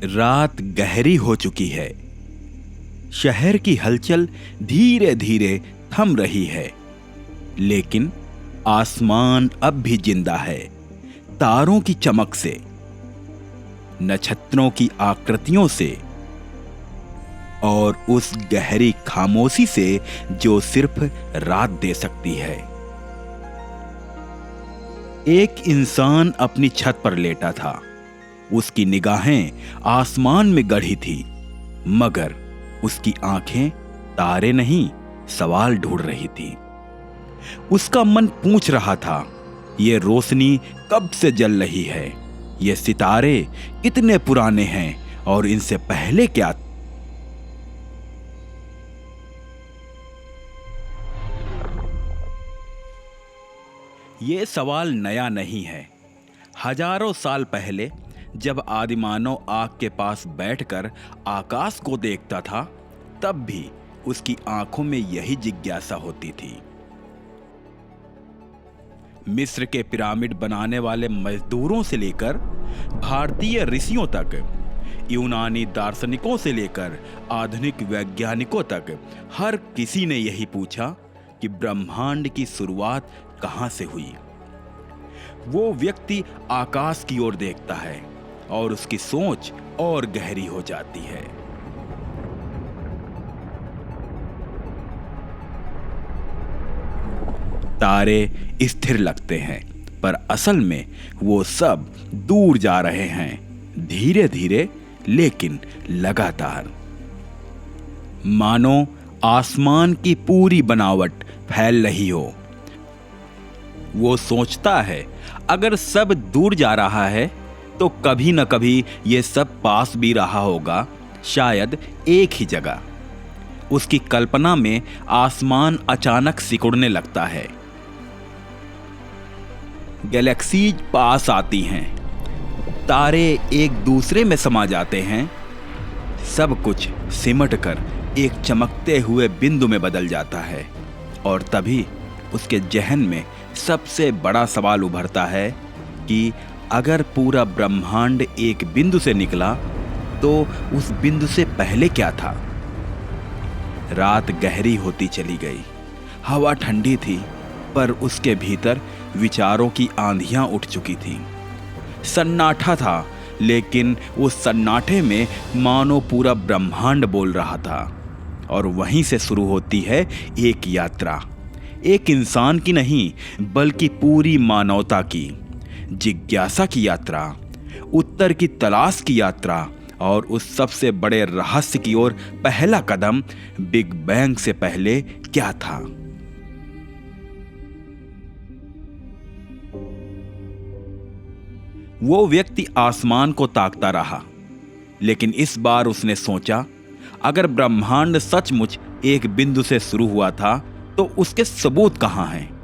रात गहरी हो चुकी है। शहर की हलचल धीरे धीरे थम रही है, लेकिन आसमान अब भी जिंदा है। तारों की चमक से, नक्षत्रों की आकृतियों से और उस गहरी खामोशी से जो सिर्फ रात दे सकती है। एक इंसान अपनी छत पर लेटा था। उसकी निगाहें आसमान में गड़ी थी, मगर उसकी आंखें तारे नहीं, सवाल ढूंढ रही थी। उसका मन पूछ रहा था, ये रोशनी कब से जल रही है? ये सितारे कितने पुराने हैं और इनसे पहले क्या? ये सवाल नया नहीं है। हजारों साल पहले जब आदिमानव आग के पास बैठकर आकाश को देखता था, तब भी उसकी आंखों में यही जिज्ञासा होती थी। मिस्र के पिरामिड बनाने वाले मजदूरों से लेकर भारतीय ऋषियों तक, यूनानी दार्शनिकों से लेकर आधुनिक वैज्ञानिकों तक, हर किसी ने यही पूछा कि ब्रह्मांड की शुरुआत कहां से हुई। वो व्यक्ति आकाश की ओर देखता है और उसकी सोच और गहरी हो जाती है। तारे स्थिर लगते हैं, पर असल में वो सब दूर जा रहे हैं, धीरे धीरे लेकिन लगातार। मानो आसमान की पूरी बनावट फैल रही हो। वो सोचता है, अगर सब दूर जा रहा है तो कभी न कभी ये सब पास भी रहा होगा, शायद एक ही जगह। उसकी कल्पना में आसमान अचानक सिकुड़ने लगता है। गैलेक्सीज पास आती हैं, तारे एक दूसरे में समा जाते हैं, सब कुछ सिमट कर एक चमकते हुए बिंदु में बदल जाता है। और तभी उसके जहन में सबसे बड़ा सवाल उभरता है कि अगर पूरा ब्रह्मांड एक बिंदु से निकला, तो उस बिंदु से पहले क्या था? रात गहरी होती चली गई। हवा ठंडी थी, पर उसके भीतर विचारों की आंधियां उठ चुकी थीं। सन्नाटा था, लेकिन उस सन्नाटे में मानो पूरा ब्रह्मांड बोल रहा था। और वहीं से शुरू होती है एक यात्रा, एक इंसान की नहीं, बल्कि पूरी मानवता की। जिज्ञासा की यात्रा, उत्तर की तलाश की यात्रा, और उस सबसे बड़े रहस्य की ओर पहला कदम, बिग बैंग से पहले क्या था। वो व्यक्ति आसमान को ताकता रहा, लेकिन इस बार उसने सोचा, अगर ब्रह्मांड सचमुच एक बिंदु से शुरू हुआ था, तो उसके सबूत कहां हैं?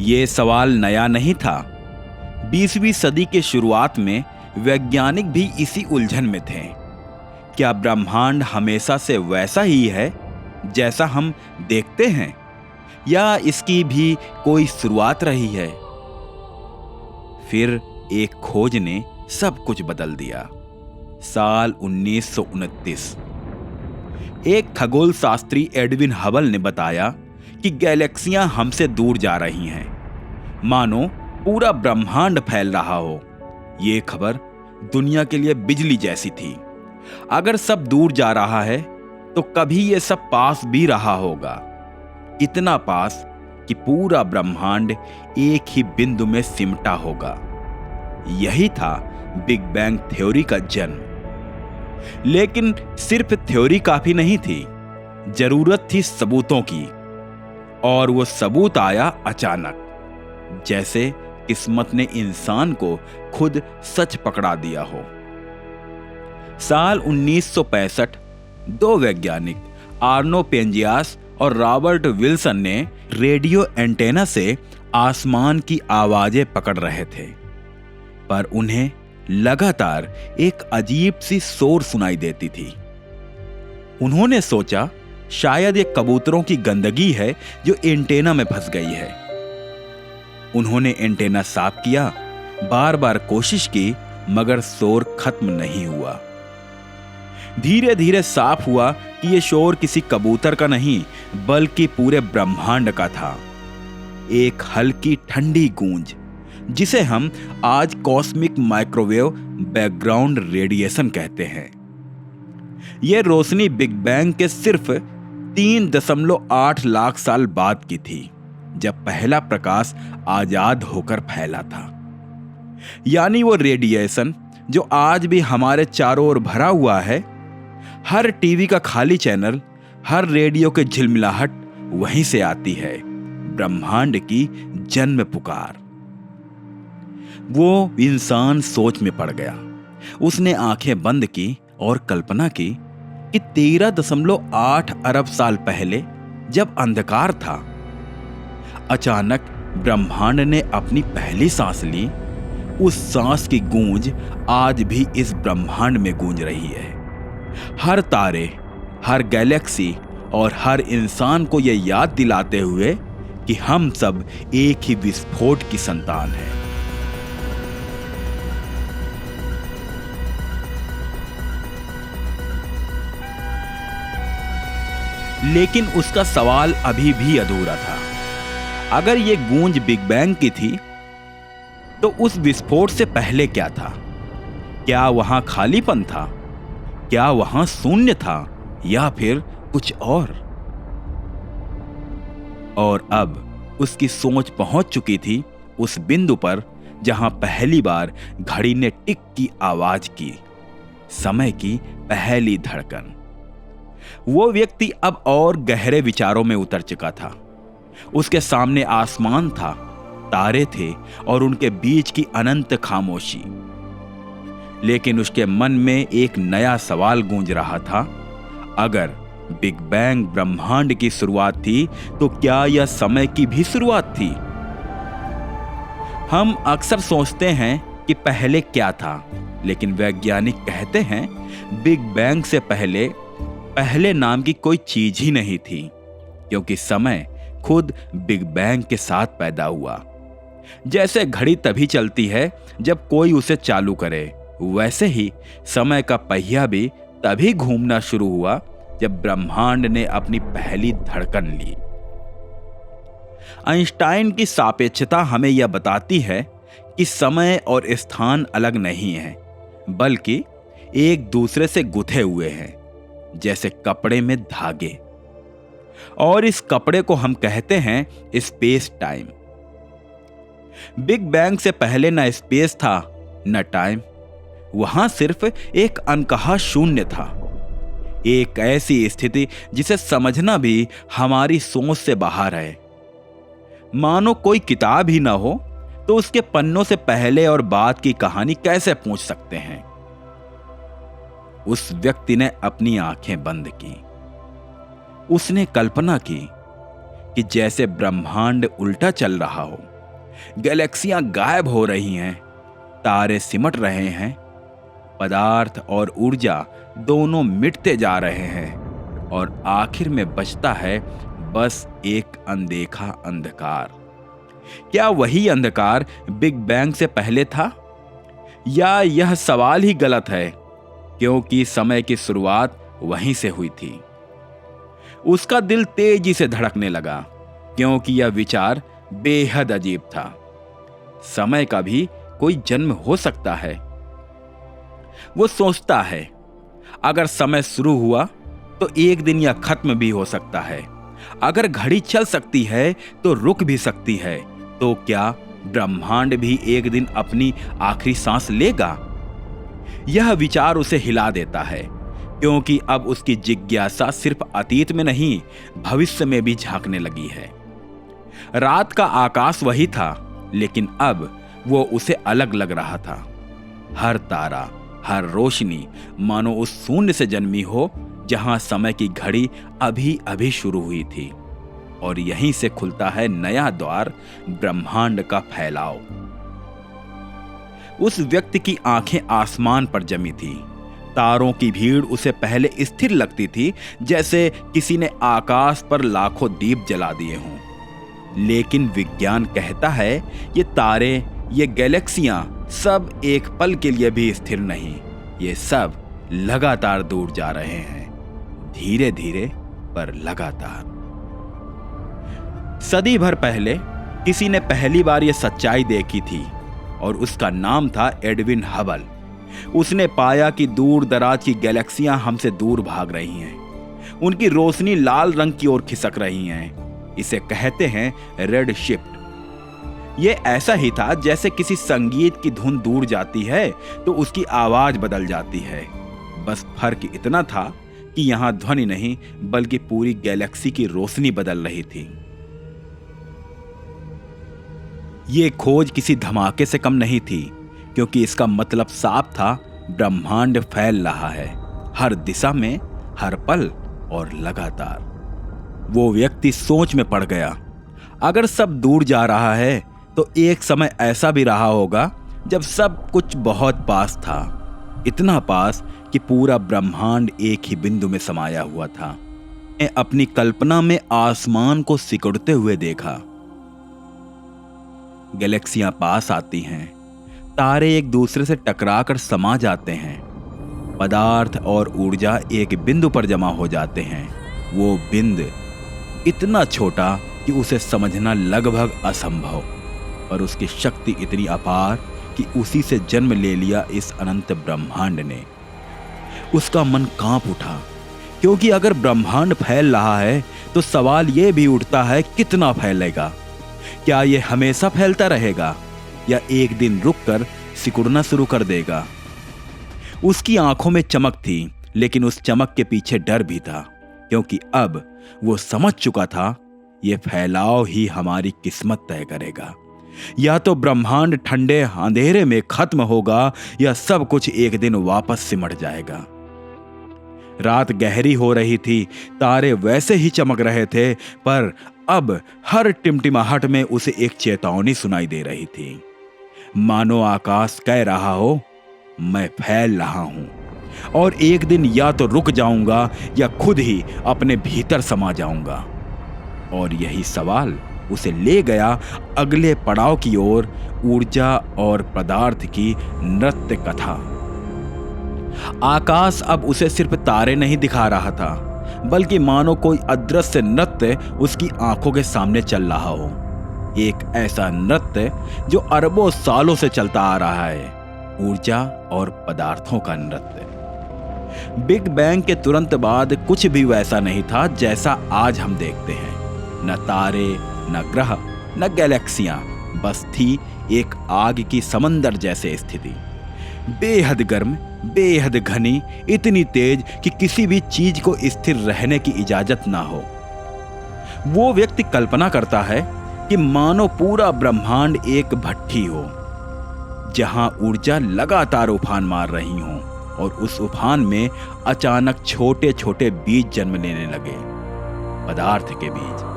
यह सवाल नया नहीं था। 20वीं सदी के शुरुआत में वैज्ञानिक भी इसी उलझन में थे। क्या ब्रह्मांड हमेशा से वैसा ही है जैसा हम देखते हैं, या इसकी भी कोई शुरुआत रही है? फिर एक खोज ने सब कुछ बदल दिया। साल 1929 एक खगोल शास्त्री एडविन हबल ने बताया कि गैलेक्सियां हमसे दूर जा रही हैं, मानो पूरा ब्रह्मांड फैल रहा हो। यह खबर दुनिया के लिए बिजली जैसी थी। अगर सब दूर जा रहा है, तो कभी यह सब पास भी रहा होगा, इतना पास कि पूरा ब्रह्मांड एक ही बिंदु में सिमटा होगा। यही था बिग बैंग थ्योरी का जन्म। लेकिन सिर्फ थ्योरी काफी नहीं थी, जरूरत थी सबूतों की। और वो सबूत आया अचानक, जैसे किस्मत ने इंसान को खुद सच पकड़ा दिया हो। साल 1965 दो वैज्ञानिक आर्नो पेंजियास और रॉबर्ट विल्सन ने रेडियो एंटेना से आसमान की आवाजें पकड़ रहे थे, पर उन्हें लगातार एक अजीब सी शोर सुनाई देती थी। उन्होंने सोचा, शायद ये कबूतरों की गंदगी है जो एंटेना में फंस गई है। उन्होंने एंटेना साफ किया, बार बार कोशिश की, मगर शोर खत्म नहीं हुआ। धीरे धीरे साफ हुआ कि यह शोर किसी कबूतर का नहीं, बल्कि पूरे ब्रह्मांड का था। एक हल्की ठंडी गूंज, जिसे हम आज कॉस्मिक माइक्रोवेव बैकग्राउंड रेडिएशन कहते हैं। यह रोशनी बिग बैंग के सिर्फ 3.8 लाख साल बाद की थी, जब पहला प्रकाश आजाद होकर फैला था। यानी वो रेडिएशन जो आज भी हमारे चारों ओर भरा हुआ है, हर टीवी का खाली चैनल, हर रेडियो के झिलमिलाहट वहीं से आती है, ब्रह्मांड की जन्म पुकार। वो इंसान सोच में पड़ गया। उसने आंखें बंद की और कल्पना की कि 13.8 अरब साल पहले जब अंधकार था, अचानक ब्रह्मांड ने अपनी पहली सांस ली। उस सांस की गूंज आज भी इस ब्रह्मांड में गूंज रही है। हर तारे, हर गैलेक्सी और हर इंसान को यह याद दिलाते हुए कि हम सब एक ही विस्फोट की संतान हैं। लेकिन उसका सवाल अभी भी अधूरा था। अगर यह गूंज बिग बैंग की थी, तो उस विस्फोट से पहले क्या था? क्या वहां खालीपन था? क्या वहां शून्य था, या फिर कुछ और? अब उसकी सोच पहुंच चुकी थी उस बिंदु पर जहां पहली बार घड़ी ने टिक की आवाज की, समय की पहली धड़कन। वो व्यक्ति अब और गहरे विचारों में उतर चुका था। उसके सामने आसमान था, तारे थे और उनके बीच की अनंत खामोशी। लेकिन उसके मन में एक नया सवाल गूंज रहा था। अगर बिग बैंग ब्रह्मांड की शुरुआत थी, तो क्या यह समय की भी शुरुआत थी? हम अक्सर सोचते हैं कि पहले क्या था, लेकिन वैज्ञानिक कहते हैं बिग बैंग से पहले नाम की कोई चीज ही नहीं थी, क्योंकि समय खुद बिग बैंग के साथ पैदा हुआ। जैसे घड़ी तभी चलती है जब कोई उसे चालू करे, वैसे ही समय का पहिया भी तभी घूमना शुरू हुआ जब ब्रह्मांड ने अपनी पहली धड़कन ली। आइंस्टाइन की सापेक्षता हमें यह बताती है कि समय और स्थान अलग नहीं है, बल्कि एक दूसरे से गुथे हुए हैं, जैसे कपड़े में धागे। और इस कपड़े को हम कहते हैं स्पेस टाइम। बिग बैंग से पहले न स्पेस था न टाइम, वहां सिर्फ एक अनकहा शून्य था। एक ऐसी स्थिति जिसे समझना भी हमारी सोच से बाहर है। मानो कोई किताब ही ना हो, तो उसके पन्नों से पहले और बाद की कहानी कैसे पूछ सकते हैं? उस व्यक्ति ने अपनी आंखें बंद की। उसने कल्पना की कि जैसे ब्रह्मांड उल्टा चल रहा हो, गैलेक्सियां गायब हो रही हैं, तारे सिमट रहे हैं, पदार्थ और ऊर्जा दोनों मिटते जा रहे हैं, और आखिर में बचता है बस एक अनदेखा अंधकार। क्या वही अंधकार बिग बैंग से पहले था? या यह सवाल ही गलत है, क्योंकि समय की शुरुआत वहीं से हुई थी? उसका दिल तेजी से धड़कने लगा, क्योंकि यह विचार बेहद अजीब था। समय का भी कोई जन्म हो सकता है? वो सोचता है, अगर समय शुरू हुआ तो एक दिन यह खत्म भी हो सकता है। अगर घड़ी चल सकती है तो रुक भी सकती है। तो क्या ब्रह्मांड भी एक दिन अपनी आखिरी सांस लेगा? यह विचार उसे हिला देता है, क्योंकि अब उसकी जिज्ञासा सिर्फ अतीत में नहीं, भविष्य में भी झांकने लगी है। रात का आकाश वही था, लेकिन अब वो उसे अलग लग रहा था। हर तारा, हर रोशनी मानो उस शून्य से जन्मी हो जहां समय की घड़ी अभी अभी शुरू हुई थी, और यहीं से खुलता है नया द्वार, ब्रह्मांड का फैलाव। उस व्यक्ति की आंखें आसमान पर जमी थी। तारों की भीड़ उसे पहले स्थिर लगती थी, जैसे किसी ने आकाश पर लाखों दीप जला दिए हों। लेकिन विज्ञान कहता है ये तारे, ये गैलेक्सियां सब एक पल के लिए भी स्थिर नहीं। ये सब लगातार दूर जा रहे हैं, धीरे धीरे पर लगातार। सदी भर पहले किसी ने पहली बार यह सच्चाई देखी थी और उसका नाम था एडविन हबल। उसने पाया कि दूर दराज की गैलेक्सियां हमसे दूर भाग रही हैं। उनकी रोशनी लाल रंग की ओर खिसक रही हैं। इसे कहते हैं रेड शिफ्ट। यह ऐसा ही था जैसे किसी संगीत की धुन दूर जाती है तो उसकी आवाज बदल जाती है। बस फर्क इतना था कि यहां ध्वनि नहीं बल्कि पूरी गैलेक्सी की रोशनी बदल रही थी। यह खोज किसी धमाके से कम नहीं थी, क्योंकि इसका मतलब साफ था, ब्रह्मांड फैल रहा है, हर दिशा में, हर पल और लगातार। वो व्यक्ति सोच में पड़ गया। अगर सब दूर जा रहा है तो एक समय ऐसा भी रहा होगा जब सब कुछ बहुत पास था, इतना पास कि पूरा ब्रह्मांड एक ही बिंदु में समाया हुआ था। मैं अपनी कल्पना में आसमान को सिकुड़ते हुए देखा। गैलेक्सियां पास आती हैं, तारे एक दूसरे से टकराकर समा जाते हैं, पदार्थ और ऊर्जा एक बिंदु पर जमा हो जाते हैं। वो बिंदु इतना छोटा कि उसे समझना लगभग असंभव, पर उसकी शक्ति इतनी अपार कि उसी से जन्म ले लिया इस अनंत ब्रह्मांड ने। उसका मन कांप उठा, क्योंकि अगर ब्रह्मांड फैल रहा है तो सवाल यह भी उठता है कितना फैलेगा। क्या यह हमेशा फैलता रहेगा या एक दिन रुककर सिकुड़ना शुरू कर देगा? उसकी आंखों में चमक थी, लेकिन उस चमक के पीछे डर भी था, क्योंकि अब वो समझ चुका था यह फैलाव ही हमारी किस्मत तय करेगा। या तो ब्रह्मांड ठंडे अंधेरे में खत्म होगा या सब कुछ एक दिन वापस सिमट जाएगा। रात गहरी हो रही थी, तारे वैसे ही चमक रहे थे, पर अब हर टिमटिमाहट में उसे एक चेतावनी सुनाई दे रही थी। मानो आकाश कह रहा हो, मैं फैल रहा हूं और एक दिन या तो रुक जाऊंगा या खुद ही अपने भीतर समा जाऊंगा। और यही सवाल उसे ले गया अगले पड़ाव की ओर, ऊर्जा और पदार्थ की नृत्य कथा। आकाश अब उसे सिर्फ तारे नहीं दिखा रहा था, बल्कि मानो कोई अदृश्य नृत्य उसकी आंखों के सामने चल रहा हो। एक ऐसा नृत्य जो अरबों सालों से चलता आ रहा है, ऊर्जा और पदार्थों का नृत्य। बिग बैंग के तुरंत बाद कुछ भी वैसा नहीं था जैसा आज हम देखते हैं। न तारे, न ग्रह, न गैलेक्सियां, बस थी एक आग की समंदर जैसे स्थिति, बेहद गर्म, बेहद घनी, इतनी तेज कि किसी भी चीज को स्थिर रहने की इजाजत ना हो। वो व्यक्ति कल्पना करता है कि मानो पूरा ब्रह्मांड एक भट्ठी हो, जहां ऊर्जा लगातार उफान मार रही हो और उस उफान में अचानक छोटे छोटे बीज जन्म लेने लगे, पदार्थ के बीज।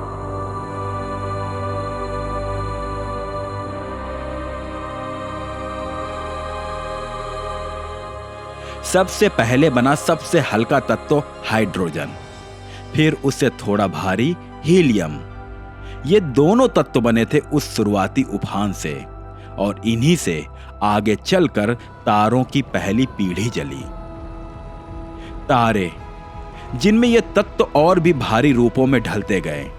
सबसे पहले बना सबसे हल्का तत्व हाइड्रोजन, फिर उससे थोड़ा भारी हीलियम। ये दोनों तत्व बने थे उस शुरुआती उफान से, और इन्हीं से आगे चलकर तारों की पहली पीढ़ी जली। तारे, जिनमें ये तत्व और भी भारी रूपों में ढलते गए,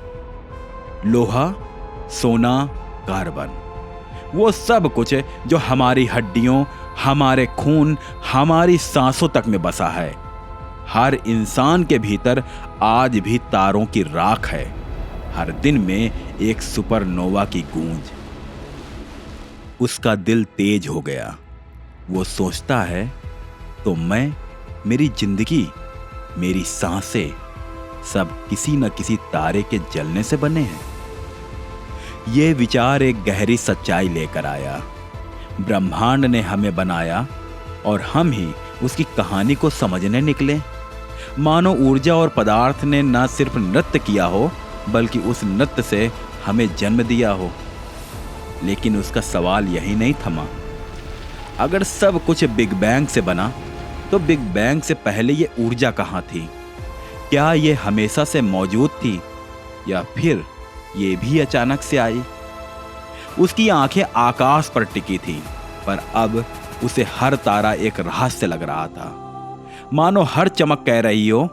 लोहा, सोना, कार्बन, वो सब कुछ जो हमारी हड्डियों, हमारे खून, हमारी सांसों तक में बसा है। हर इंसान के भीतर आज भी तारों की राख है, हर दिन में एक सुपरनोवा की गूंज। उसका दिल तेज हो गया। वो सोचता है, तो मैं, मेरी जिंदगी, मेरी सांसें सब किसी न किसी तारे के जलने से बने हैं। ये विचार एक गहरी सच्चाई लेकर आया। ब्रह्मांड ने हमें बनाया और हम ही उसकी कहानी को समझने निकले। मानो ऊर्जा और पदार्थ ने न सिर्फ नृत्य किया हो, बल्कि उस नृत्य से हमें जन्म दिया हो। लेकिन उसका सवाल यही नहीं थमा। अगर सब कुछ बिग बैंग से बना, तो बिग बैंग से पहले ये ऊर्जा कहाँ थी? क्या ये हमेशा से मौजूद थी, या फिर ये भी अचानक से आई। उसकी आंखें आकाश पर टिकी थी, पर अब उसे हर तारा एक रहस्य लग रहा था। मानो हर चमक कह रही हो,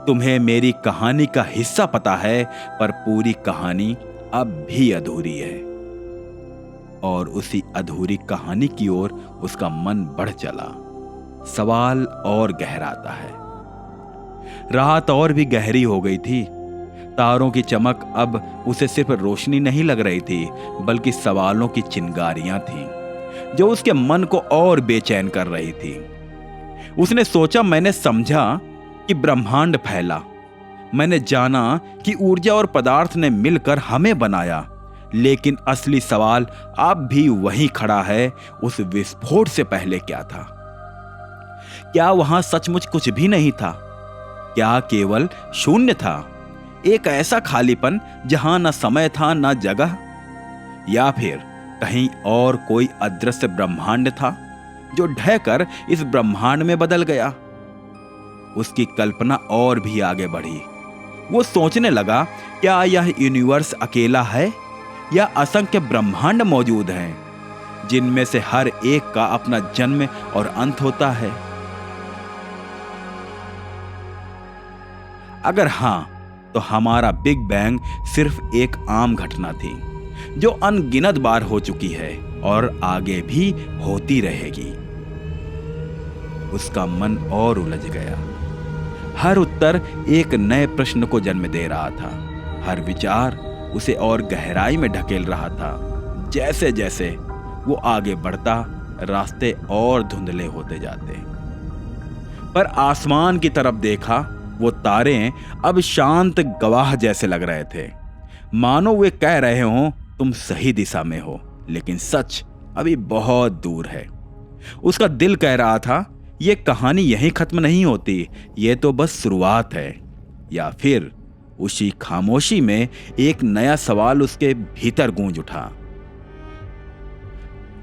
तुम्हें मेरी कहानी का हिस्सा पता है, पर पूरी कहानी अब भी अधूरी है। और उसी अधूरी कहानी की ओर उसका मन बढ़ चला। सवाल और गहराता है। रात और भी गहरी हो गई थी। तारों की चमक अब उसे सिर्फ रोशनी नहीं लग रही थी, बल्कि सवालों की चिंगारियां थीं, जो उसके मन को और बेचैन कर रही थी। उसने सोचा, मैंने समझा कि ब्रह्मांड फैला, मैंने जाना कि ऊर्जा और पदार्थ ने मिलकर हमें बनाया, लेकिन असली सवाल अब भी वहीं खड़ा है। उस विस्फोट से पहले क्या था? क्या वहां सचमुच कुछ भी नहीं था? क्या केवल शून्य था? एक ऐसा खालीपन जहां न समय था न जगह? या फिर कहीं और कोई अदृश्य ब्रह्मांड था जो ढहकर इस ब्रह्मांड में बदल गया? उसकी कल्पना और भी आगे बढ़ी। वो सोचने लगा, क्या यह यूनिवर्स अकेला है या असंख्य ब्रह्मांड मौजूद हैं, जिनमें से हर एक का अपना जन्म और अंत होता है? अगर हां, तो हमारा बिग बैंग सिर्फ एक आम घटना थी, जो अनगिनत बार हो चुकी है और आगे भी होती रहेगी। उसका मन और उलझ गया। हर उत्तर एक नए प्रश्न को जन्म दे रहा था। हर विचार उसे और गहराई में ढकेल रहा था। जैसे जैसे वो आगे बढ़ता, रास्ते और धुंधले होते जाते। पर आसमान की तरफ देखा, वो तारे अब शांत गवाह जैसे लग रहे थे, मानो वे कह रहे हों, तुम सही दिशा में हो, लेकिन सच अभी बहुत दूर है। उसका दिल कह रहा था, ये कहानी यहीं खत्म नहीं होती, ये तो बस शुरुआत है। या फिर उसी खामोशी में एक नया सवाल उसके भीतर गूंज उठा।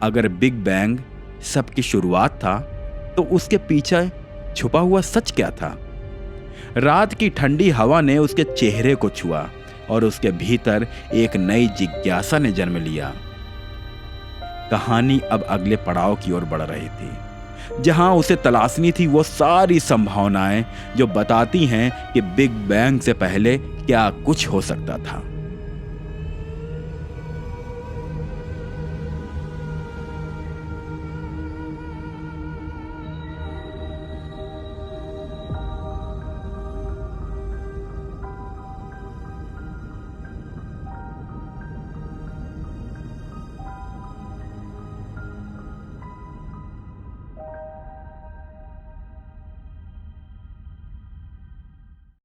अगर बिग बैंग सबकी शुरुआत था, तो उसके पीछे छुपा हुआ सच क्या था? रात की ठंडी हवा ने उसके चेहरे को छुआ और उसके भीतर एक नई जिज्ञासा ने जन्म लिया। कहानी अब अगले पड़ाव की ओर बढ़ रही थी, जहां उसे तलाशनी थी वो सारी संभावनाएं जो बताती हैं कि बिग बैंग से पहले क्या कुछ हो सकता था।